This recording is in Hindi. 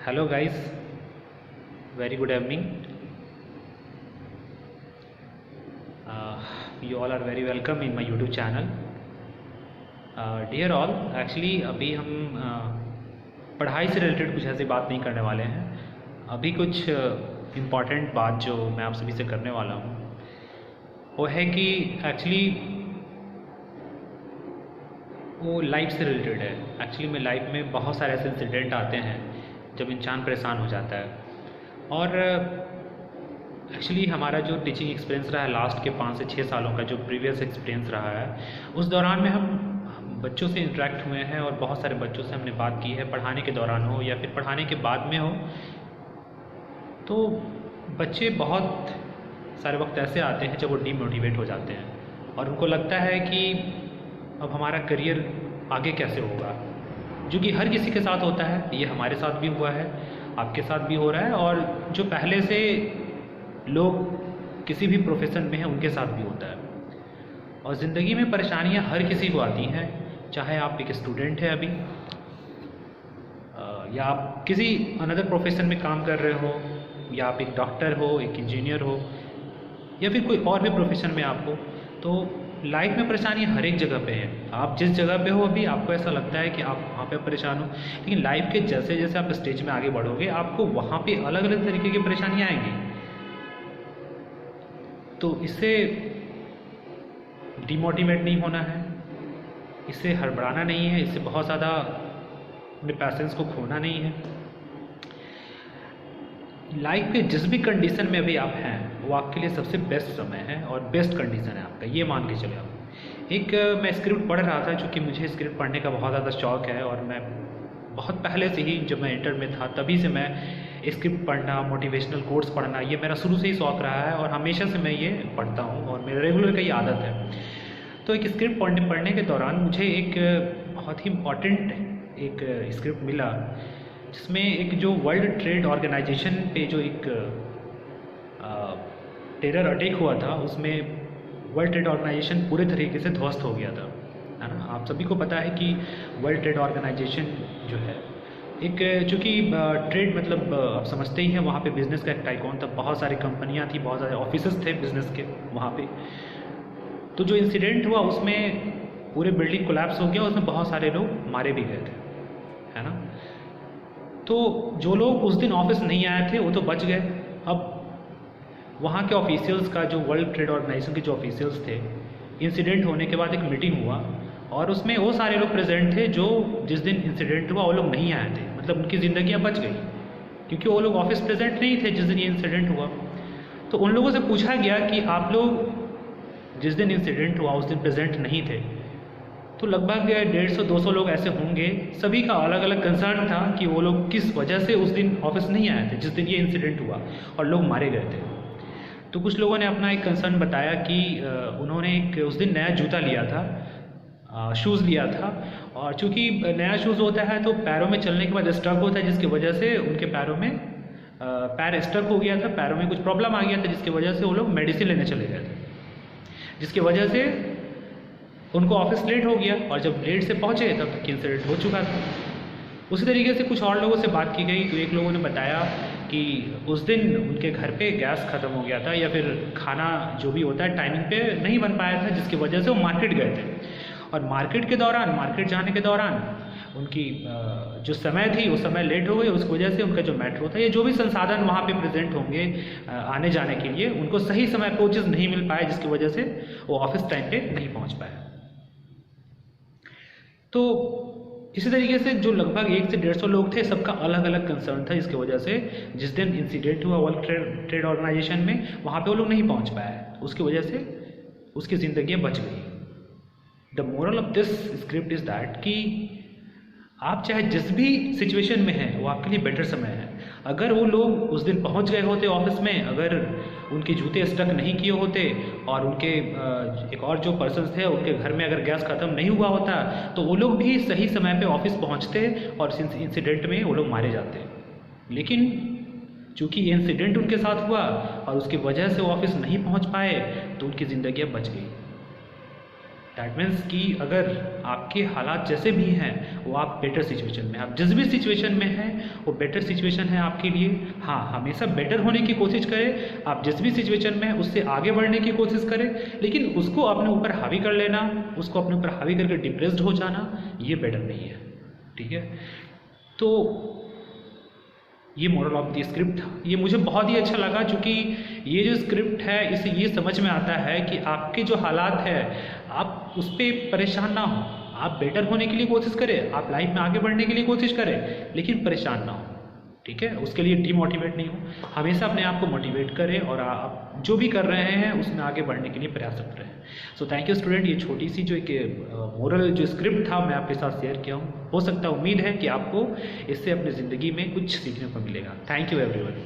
Hello guys, very good evening. You all are very welcome in my YouTube channel. Dear all, actually अभी हम पढ़ाई से रिलेटेड कुछ ऐसी बात नहीं करने वाले हैं। अभी कुछ इम्पॉर्टेंट बात जो मैं आप सभी से करने वाला हूँ वो है कि एक्चुअली वो लाइफ से रिलेटेड है। एक्चुअली में लाइफ में बहुत सारे ऐसे इंसिडेंट आते हैं जब इंसान परेशान हो जाता है। और एक्चुअली हमारा जो टीचिंग एक्सपीरियंस रहा है लास्ट के 5 से 6 सालों का जो प्रीवियस एक्सपीरियंस रहा है, उस दौरान में हम बच्चों से इंटरेक्ट हुए हैं और बहुत सारे बच्चों से हमने बात की है, पढ़ाने के दौरान हो या फिर पढ़ाने के बाद में हो। तो बच्चे बहुत सारे वक्त ऐसे आते हैं जब वो डीमोटिवेट हो जाते हैं और उनको लगता है कि अब हमारा करियर आगे कैसे होगा, जो कि हर किसी के साथ होता है। ये हमारे साथ भी हुआ है, आपके साथ भी हो रहा है, और जो पहले से लोग किसी भी प्रोफेशन में हैं उनके साथ भी होता है। और ज़िंदगी में परेशानियां हर किसी को आती हैं, चाहे आप एक स्टूडेंट हैं अभी या आप किसी अनदर प्रोफेशन में काम कर रहे हो, या आप एक डॉक्टर हो, एक इंजीनियर हो, या फिर कोई और भी प्रोफेशन में आप हो। तो लाइफ में परेशानी हर एक जगह पे है। आप जिस जगह पे हो अभी आपको ऐसा लगता है कि आप वहाँ पे परेशान हो, लेकिन लाइफ के जैसे जैसे आप स्टेज में आगे बढ़ोगे आपको वहाँ पे अलग अलग तरीके की परेशानियाँ आएंगी। तो इससे डिमोटिवेट नहीं होना है, इससे हड़बड़ाना नहीं है, इससे बहुत ज़्यादा अपने पैसेंस को खोना नहीं है। लाइफ के जिस भी कंडीशन में अभी आप हैं वो आपके लिए सबसे बेस्ट समय है और बेस्ट कंडीशन है आपका, ये मान के चले आप। एक मैं स्क्रिप्ट पढ़ रहा था, चूँकि मुझे स्क्रिप्ट पढ़ने का बहुत ज़्यादा शौक़ है और मैं बहुत पहले से ही, जब मैं इंटर में था तभी से मैं स्क्रिप्ट पढ़ना, मोटिवेशनल कोट्स पढ़ना, ये मेरा शुरू से ही शौक़ रहा है और हमेशा से मैं ये पढ़ता हूँ और मेरा रेगुलर का ये आदत है। तो एक स्क्रिप्ट पढ़ने के दौरान मुझे एक बहुत ही इम्पॉर्टेंट एक स्क्रिप्ट मिला, जिसमें एक जो वर्ल्ड ट्रेड ऑर्गेनाइजेशन पे जो एक टेरर अटैक हुआ था, उसमें वर्ल्ड ट्रेड ऑर्गेनाइजेशन पूरे तरीके से ध्वस्त हो गया था, है ना। आप सभी को पता है कि वर्ल्ड ट्रेड ऑर्गेनाइजेशन जो है एक, चूँकि ट्रेड मतलब आप समझते ही हैं, वहाँ पे बिज़नेस का एक टाइकॉन था, बहुत सारी कंपनियाँ थी, बहुत सारे ऑफिसेस थे बिज़नेस के वहाँ पे। तो जो इंसिडेंट हुआ उसमें पूरे बिल्डिंग कोलैप्स हो गया, उसमें बहुत सारे लोग मारे भी गए थे, है ना। तो जो लोग उस दिन ऑफिस नहीं आए थे वो तो बच गए। अब वहाँ के ऑफिशियल्स का, जो वर्ल्ड ट्रेड ऑर्गेनाइजेशन के जो ऑफिशियल्स थे, इंसिडेंट होने के बाद एक मीटिंग हुआ और उसमें वो सारे लोग प्रेजेंट थे जो जिस दिन इंसिडेंट हुआ वो लोग नहीं आए थे, मतलब उनकी ज़िंदगियाँ बच गई क्योंकि वो लोग ऑफिस प्रेजेंट नहीं थे जिस दिन ये इंसिडेंट हुआ। तो उन लोगों से पूछा गया कि आप लोग जिस दिन इंसिडेंट हुआ उस दिन प्रेजेंट नहीं थे। तो लगभग 150-200 लोग ऐसे होंगे, सभी का अलग अलग कंसर्न था कि वो लोग किस वजह से उस दिन ऑफिस नहीं आए थे जिस दिन ये इंसिडेंट हुआ और लोग मारे गए थे। तो कुछ लोगों ने अपना एक कंसर्न बताया कि उन्होंने एक उस दिन नया जूता लिया था, शूज़ लिया था, और चूँकि नया शूज़ होता है तो पैरों में चलने के बाद स्टक होता है, जिसकी वजह से उनके पैरों में पैर स्टक हो गया था, पैरों में कुछ प्रॉब्लम आ गया था, जिसकी वजह से वो लोग मेडिसिन लेने चले गए थे, जिसकी वजह से उनको ऑफिस लेट हो गया और जब लेट से पहुँचे तब तक इंसिडेंट हो चुका था। उसी तरीके से कुछ और लोगों से बात की गई तो एक लोगों ने बताया कि उस दिन उनके घर पे गैस ख़त्म हो गया था या फिर खाना जो भी होता है टाइमिंग पे नहीं बन पाया था, जिसकी वजह से वो मार्केट गए थे और मार्केट जाने के दौरान उनकी जो समय थी वो समय लेट हो गई। उसकी वजह से उनका जो मेट्रो था या जो भी संसाधन वहाँ पे प्रेजेंट होंगे आने जाने के लिए, उनको सही समय पर वो चीज़ नहीं मिल पाया, जिसकी वजह से वो ऑफिस टाइम पे नहीं पहुँच पाया। तो इसी तरीके से जो लगभग 100 से 150 लोग थे, सबका अलग अलग कंसर्न था, जिसकी वजह से जिस दिन इंसिडेंट हुआ वर्ल्ड ट्रेड ऑर्गेनाइजेशन में, वहाँ पे वो लोग नहीं पहुँच पाए, उसकी वजह से उसकी ज़िंदगी बच गई। The moral of this script is that कि आप चाहे जिस भी सिचुएशन में हैं वो आपके लिए बेटर समय है। अगर वो लोग उस दिन पहुंच गए होते ऑफिस में, अगर उनके जूते स्टक नहीं किए होते और उनके एक और जो पर्सन्स थे उनके घर में अगर गैस ख़त्म नहीं हुआ होता तो वो लोग भी सही समय पे ऑफिस पहुंचते और इंसिडेंट में वो लोग मारे जाते। लेकिन चूँकि ये इंसिडेंट उनके साथ हुआ और उसकी वजह से वो ऑफिस नहीं पहुँच पाए तो उनकी ज़िंदगियाँ बच गई। दैट मीन्स कि अगर आपके हालात जैसे भी हैं वो आप बेटर सिचुएशन में, आप जिस भी सिचुएशन में हैं वो बेटर सिचुएशन है आपके लिए। हाँ, हमेशा बेटर होने की कोशिश करें, आप जिस भी सिचुएशन में हैं उससे आगे बढ़ने की कोशिश करें, लेकिन उसको अपने ऊपर हावी कर लेना, उसको अपने ऊपर हावी करके डिप्रेस्ड हो जाना, ये बेटर नहीं है। ठीक है, तो ये मोरल ऑफ द स्क्रिप्ट था। ये मुझे बहुत ही अच्छा लगा, क्योंकि ये जो स्क्रिप्ट है इससे ये समझ में आता है कि आपके जो हालात है आप उस पर परेशान ना हो, आप बेटर होने के लिए कोशिश करें, आप लाइफ में आगे बढ़ने के लिए कोशिश करें, लेकिन परेशान ना हो। ठीक है, उसके लिए डीमोटिवेट नहीं हो, हमेशा अपने आप को मोटिवेट करें और आप जो भी कर रहे हैं उसमें आगे बढ़ने के लिए प्रयासरत रहें। सो थैंक यू स्टूडेंट, ये छोटी सी जो एक मोरल जो स्क्रिप्ट था मैं आपके साथ शेयर किया हूँ। हो सकता है, उम्मीद है कि आपको इससे अपनी ज़िंदगी में कुछ सीखने को मिलेगा। Thank you everyone.